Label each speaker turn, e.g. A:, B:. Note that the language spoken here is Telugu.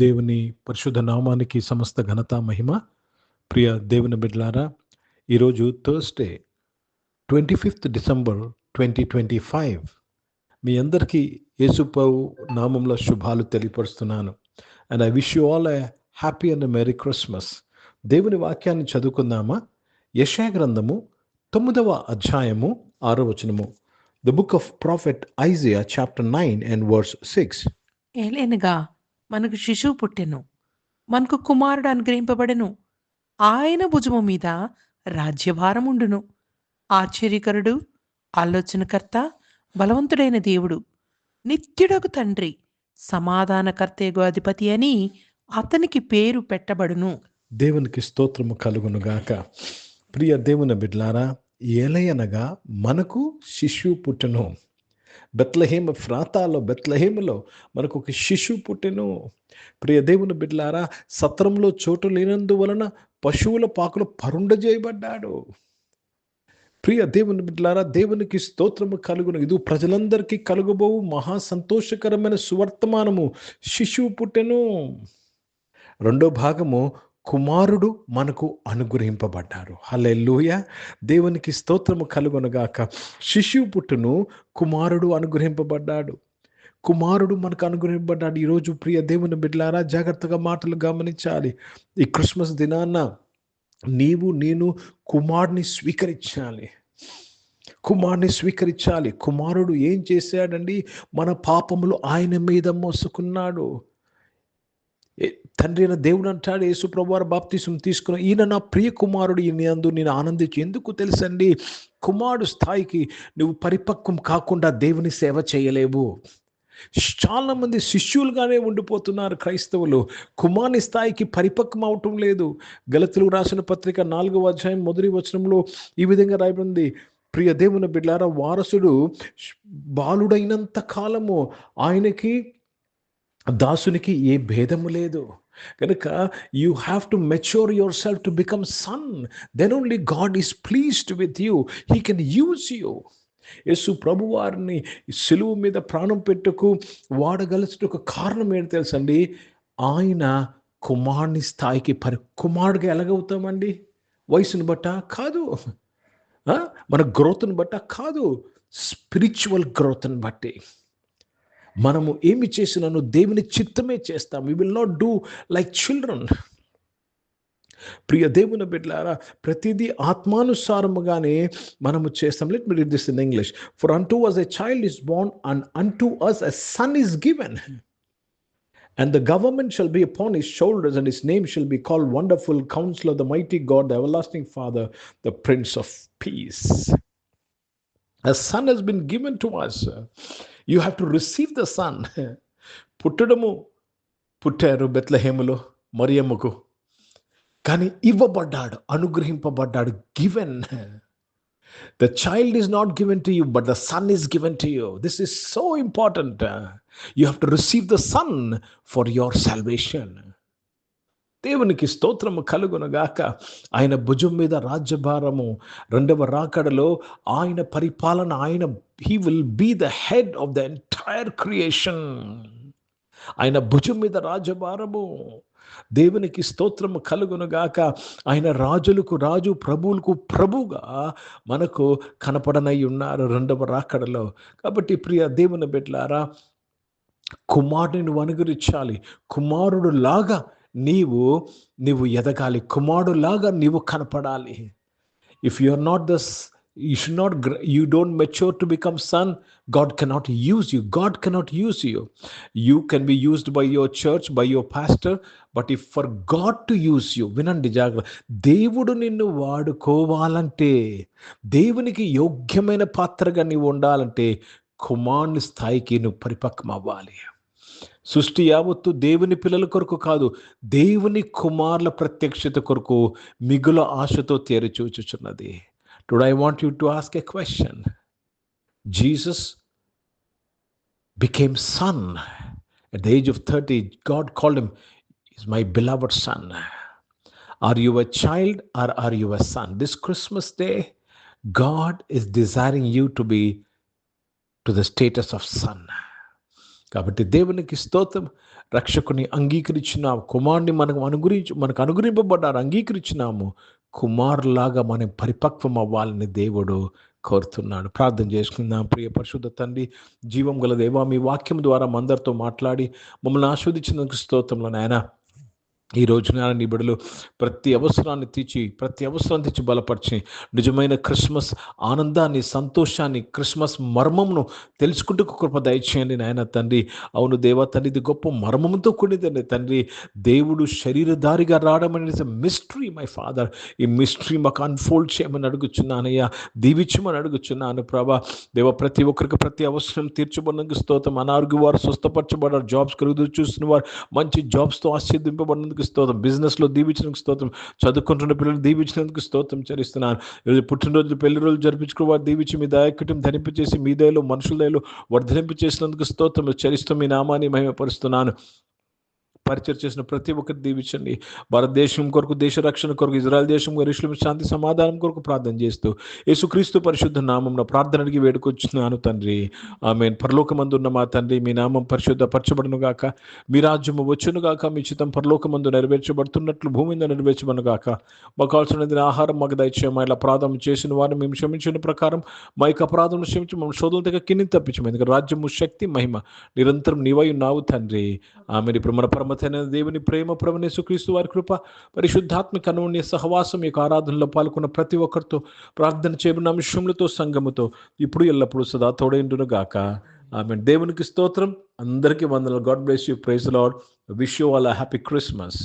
A: దేవుని పరిశుద్ధ నామానికి సమస్త ఘనత మహిమ. ప్రియ దేవుని బిడ్డలారా, ఈరోజు థర్స్డే 25th December 2025. మీ అందరికీ యేసుప్రభు నామంలో శుభాలు తెలియపరుస్తున్నాను. And I wish you all a happy and merry Christmas. దేవుని వాక్యాన్ని చదువుకుందామా? యెషయా గ్రంథము 9వ అధ్యాయము 6వ వచనము. The book of prophet Isaiah chapter 9 and verse 6.
B: ఏలైనగా మనకు శిశువు పుట్టెను, మనకు కుమారుడు అనుగ్రహింపబడెను, ఆయన భుజము మీద రాజ్యభారముండును. ఆశ్చర్యకరుడు, ఆలోచనకర్త, బలవంతుడైన దేవుడు, నిత్యుడగు తండ్రి, సమాధానకర్తయగు అధిపతి అని అతనికి పేరు పెట్టబడును.
A: దేవునికి స్తోత్రము కలుగునుగాక. ప్రియ దేవుని బిడ్లారా, ఏలయనగా మనకు శిశువు పుట్టెను. బెత్లహేములో మనకు ఒక శిశువు పుట్టెను. ప్రియ దేవుని బిడ్డలారా, సత్రంలో చోటు లేనందువలన పశువుల పాకలు పరుండజేయబడ్డాడు. ప్రియ దేవుని బిడ్డలారా, దేవునికి స్తోత్రము కలుగును. ఇది ప్రజలందరికీ కలుగబోవు మహా సంతోషకరమైన సువర్తమానము. శిశువు పుట్టెను. రెండో భాగము, కుమారుడు మనకు అనుగ్రహింపబడ్డారు. హల్లెలూయా. దేవునికి స్తోత్రము కలుగునుగాక. శిశువు పుట్టును, కుమారుడు అనుగ్రహింపబడ్డాడు. కుమారుడు మనకు అనుగ్రహింపబడ్డాడు. ఈరోజు ప్రియ దేవుని బిడ్డలారా, జాగ్రత్తగా మాటలు గమనించాలి. ఈ క్రిస్మస్ దినాన నేను కుమారుని స్వీకరించాలి. కుమారుడు ఏం చేశాడండి? మన పాపములు ఆయన మీద మోసుకున్నాడు. తండ్రి అయిన దేవుడు అంటాడు, యేసు ప్రభువారు బాప్తిసం తీసుకున్న ఈయన నా ప్రియ కుమారుడు, ఈయనందు నేను ఆనందించి. ఎందుకు తెలుసండి? కుమారుడు స్థాయికి నువ్వు పరిపక్వం కాకుండా దేవుని సేవ చేయలేవు. చాలా మంది శిష్యులుగానే ఉండిపోతున్నారు క్రైస్తవులు. కుమారుని స్థాయికి పరిపక్వం అవటం లేదు. గలతీయులకు రాసిన పత్రిక 4వ అధ్యాయం 1వ వచనంలో ఈ విధంగా రాయబడింది, ప్రియ దేవుని బిడ్డలారా, వారసుడు బాలుడైనంత కాలము ఆయనకి దాసునికి ఏ భేదము లేదు. కనుక you have to mature yourself to become son. Then only God is pleased with you. He can use you. Yesu ప్రభు వారిని సిలువ మీద ప్రాణం పెట్టుకు వాడగలిసిన ఒక కారణం ఏంటి తెలుసండి? ఆయన కుమారుని స్థాయికి కుమారుడిగా ఎలాగవుతామండి? వయసును బట్ట కాదు, మన గ్రోత్ని బట్ట కాదు, స్పిరిచువల్ గ్రోత్ని బట్టి. మనము ఏమి చేసినాను దేవుని చిత్తమే చేస్తాం. We will not do like children. ప్రియ దేవుని బిడ్డలారా, ప్రతిదీ ఆత్మానుసారముగానే మనము చేస్తాం. Let me read this in English. For unto us a child is born, and unto us a son is given, and the government shall be upon his shoulders, and his name shall be called Wonderful Counselor, the Mighty God, the Everlasting Father, the Prince of Peace. A son has been given to us. You have to receive the son. పుట్టారు బెత్లెహేములో మరియమ్మకు, కానీ ఇవ్వబడ్డాడు, అనుగ్రహింపబడ్డాడు. Given. The child is not given to you, but the son is given to you. This is so important. You have to receive the son for your salvation. దేవునికి స్తోత్రము కలుగునుగాక. ఆయన భుజం మీద రాజ్యభారము. రెండవ రాకడలో ఆయన పరిపాలన, he will be the head of the entire creation. ఆయన భుజం మీద రాజ్యభారము. దేవునికి స్తోత్రము కలుగునుగాక. ఆయన రాజులకు రాజు, ప్రభువులకు ప్రభుగా మనకు కనపడనై ఉన్నారు రెండవ రాకడలో. కాబట్టి ప్రియ దేవుని బిడ్డలారా, కుమారుని నువ్వు అనుగ్రహించాలి. కుమారుడు లాగా నీవు ఎదగాలి. కుమారుడు లాగా నీవు కనపడాలి. If you are not this, you don't mature to become son, God cannot use you. God cannot use you. You can be used by your church, by your pastor, but if for God to use you, వినండి జాగ్రత్త, దేవుడు నిన్ను వాడుకోవాలంటే, దేవునికి యోగ్యమైన పాత్రగా నీవు ఉండాలంటే, కుమారుని స్థాయికి నువ్వు పరిపక్వం అవ్వాలి. సృష్టి యావత్తు దేవుని పిల్లల కొరకు కాదు, దేవుని కుమారుల ప్రత్యక్షత కొరకు మిగుల ఆశతో తెరిచూచుచున్నది. Today I want you to ask a question. Jesus became son at the age of 30. God called him, "He's my beloved son." Are you a child or are you a son? This Christmas day, God is desiring you to be to the status of son. కాబట్టి దేవునికి స్తోత్రం. రక్షకుని అంగీకరించినాము, కుమారుని మనకు అనుగ్రహింపబడ్డారు, అంగీకరించినాము. కుమారులాగా మనం పరిపక్వం అవ్వాలని దేవుడు కోరుతున్నాడు. ప్రార్థన చేసుకుందాం. ప్రియ పరిశుద్ధ తండ్రి, జీవం గల దేవా, మీ వాక్యం ద్వారా మందరితో మాట్లాడి మమ్మల్ని ఆస్వాదించినందుకు స్తోత్రంలో నాయన. ఈ రోజున నీ బిడ్డలు ప్రతి అవసరాన్ని తెచ్చి బలపరిచి నిజమైన క్రిస్మస్ ఆనందాన్ని, సంతోషాన్ని, క్రిస్మస్ మర్మమును తెలుసుకుంటూ కృప దయచేయండి నాయన తండ్రి. అవును దేవా తండ్రి, ఇది గొప్ప మర్మంతో కూడినదండి తండ్రి. దేవుడు శరీరధారిగా రావడం అనేది మిస్టరీ మై ఫాదర్. ఈ మిస్టరీ మాకు అన్ఫోల్డ్ చేయమని అడుగుచున్నానయ్యా, దీవించమని అడుగుచున్నాను ప్రభా. దేవ ప్రతి ఒక్కరికి ప్రతి అవసరం తీర్చబడినందుకు స్తోత్రం. అనారోగ్య వారు స్వస్థపరచబడ్డారు, జాబ్స్ కలుగుతూ చూస్తున్న వారు మంచి జాబ్స్తో ఆశీర్దింపబడినందుకు స్తోత్రం. బిజినెస్లో దీవించినందుకు స్తోత్రం. చదువుకుంటున్న పిల్లలు దీవించినందుకు స్తోత్రం చెల్లిస్తున్నాను. ఈరోజు పుట్టినరోజులు, పెళ్లి రోజులు జరిపించుకున్న వారు దీవించి మీ దయాకృతం ధరింపచేసి మీ దయలో మనుషుల దయలో వర్ధలింపు చేసినందుకు స్తోత్రం చెల్లిస్తూ మీ నామాన్ని మహిమపరుస్తున్నాను. పరిచయం చేసిన ప్రతి ఒక్కరు దీవించండి. భారతదేశం కొరకు, దేశ రక్షణ కొరకు, ఇజ్రాయెల్ దేశం కొరకు, ఇస్లాం శాంతి సమాధానం కొరకు ప్రార్థన చేస్తూ యేసుక్రీస్తు పరిశుద్ధ నామంలో ప్రార్థన అడిగి వేడుకొచ్చున్నాను తండ్రి, ఆమేన్. పరలోకమందున్న మా తండ్రి, మీ నామం పరిశుద్ధపరచబడును గాక, మీ రాజ్యము వచ్చును గాక, మీ చిత్తం పరలోకమందు నెరవేర్చబడుతున్నట్లు భూమి మీద నెరవేర్చబడును గాక. మాకు కావాల్సిన ఆహారం మాకు దయచేయమా. ఇలా అపరాధం చేసిన వారిని మేము క్షమించిన ప్రకారం మా యొక్క అపరాధం క్షమించి మమ్మల్ని శోధన దగ్గర కింది తప్పించము. ఎందుకంటే రాజ్యము, శక్తి, మహిమ నిరంతరం నీవై ఉన్నావు తండ్రి, ఆమె. ఇప్పుడు మన పరమతైన దేవుని ప్రేమ, ప్రభువైన యేసుక్రీస్తు వారి కృప, పరిశుద్ధాత్మిక అన్యోన్య సహవాసం, యొక్క ఆరాధనలో పాల్గొన్న ప్రతి ఒక్కరితో, ప్రార్థన చేయబడిన అంశములతో, సంఘముతో ఇప్పుడు ఎల్లప్పుడూ సదా తోడైండును గాక. ఆమేన్. దేవునికి స్తోత్రం. అందరికీ వందనాలు. God bless you. Praise the Lord. Wish you all a happy Christmas.